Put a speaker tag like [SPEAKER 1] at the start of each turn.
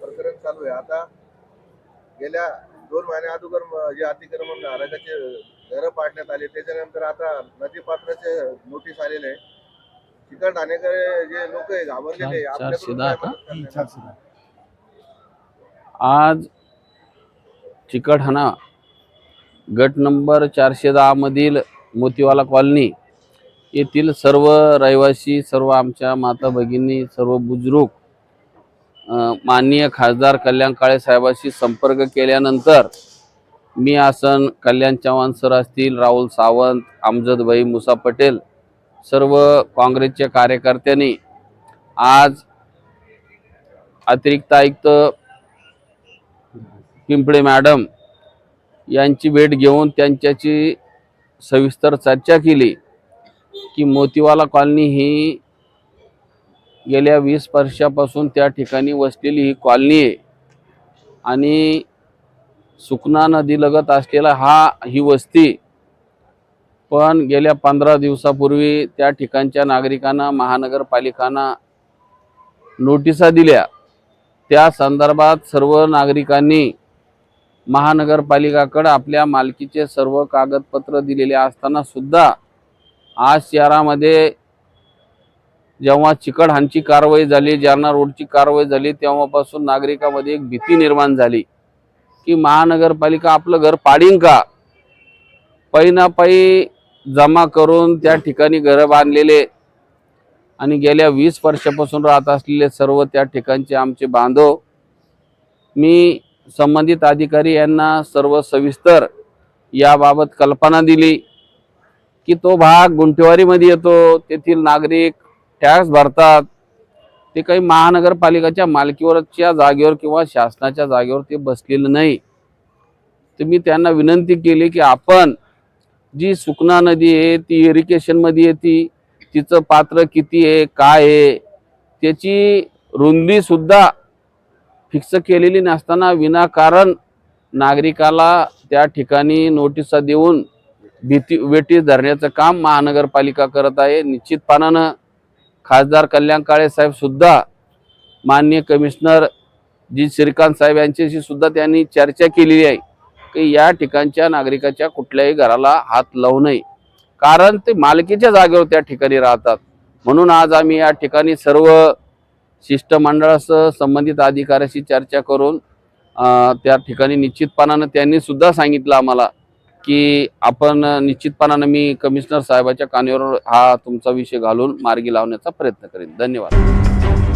[SPEAKER 1] प्रकरण चालू आहे. आता गेल्या 2 महिन्या अगोदर जे अतिक्रमण रहिवासी घरं पाडण्यात आली, त्याच्यानंतर आता नदीपात्राचे नोटीस आलेले आहे. चिकलठाणेकर जे लोक आहे घाबरलेले आहे. आपल्याकडून काय मदत करणार?
[SPEAKER 2] आज चिकलठाणा गट नंबर 410 मधील मोतीवाला कॉलनी येथील सर्व रहिवासी, सर्व आमच्या माता भगिनी, सर्व बुजुर्ग माननीय खासदार कल्याण काळे साहेबांशी संपर्क केल्यानंतर मी आसन, कल्याण चव्हाण सर असतील, राहुल सावंत, अमजद भाई, मुसा पटेल, सर्व काँग्रेसच्या कार्यकर्त्यांनी आज अतिरिक्त आयुक्त पिंपळे मॅडम यांची भेट घेऊन त्यांच्याशी सविस्तर चर्चा केली की मोतीवाला कॉलनी ही गेल्या 20 वर्षापासून त्या ठिकाणी वसलेली ही कॉलनी आहे आणि सुकना नदीलगत असलेला ही वस्ती, पण गेल्या 15 दिवसापूर्वी त्या ठिकाणच्या नागरिकांना महानगरपालिकांना नोटिसा दिल्या। त्या संदर्भात सर्व नागरिकांनी महानगरपालिकाकडे आपल्या मालकीचे सर्व कागदपत्र दिलेले असताना सुद्धा आज शहरामध्ये जेव्हा चिकलठाणची कारवाई झाली, जालना रोडची कारवाई झाली, तेव्हापासून नागरिकांमध्ये एक भीती निर्माण झाली की महानगरपालिका आपलं घर पाडीन का। पैनापायी जमा करून त्या ठिकाणी घरं बांधलेले आणि गेल्या 20 वर्षापासून राहत असलेले सर्व त्या ठिकाणचे आमचे बांधव, मी संबंधित अधिकारी यांना सर्व सविस्तर याबाबत कल्पना दिली की तो भाग गुंठेवारीमध्ये येतो, तेथील नागरिक टॅक्स भरतात, ते काही महानगरपालिकाच्या मालकीवरच्या जागेवर किंवा शासनाच्या जागेवर ते बसलेलं नाही। तर मी त्यांना विनंती केली की आपण जी सुकना नदी आहे ती इरिगेशन मध्ये येते, तिचं पात्र किती आहे, काय आहे, त्याची रुंदी सुद्धा फिक्स केलेली नसताना विनाकारण नागरिकाला त्या ठिकाणी नोटिसा देऊन वेठी धरण्याचं काम महानगरपालिका करत आहे। निश्चितपणानं खासदार कल्याण काळे साहेब सुद्धा माननीय कमिशनर जी श्रीकांत साहेब यांच्याशी सुद्धा त्यांनी चर्चा केलेली आहे की या ठिकाणच्या नागरिकाच्या कुठल्याही घराला हात लावू नये, कारण ते मालकीच्या जागेवर त्या ठिकाणी राहतात। म्हणून आज आम्ही या ठिकाणी सर्व शिष्टमंडळासह संबंधित अधिकाऱ्याशी चर्चा करून त्या ठिकाणी निश्चितपणानं त्यांनी सुद्धा सांगितलं आम्हाला की आपण निश्चितपणानं मी कमिशनर साहेबाच्या कानावर हा तुमचा विषय घालून मार्गी लावण्याचा प्रयत्न करेन। धन्यवाद।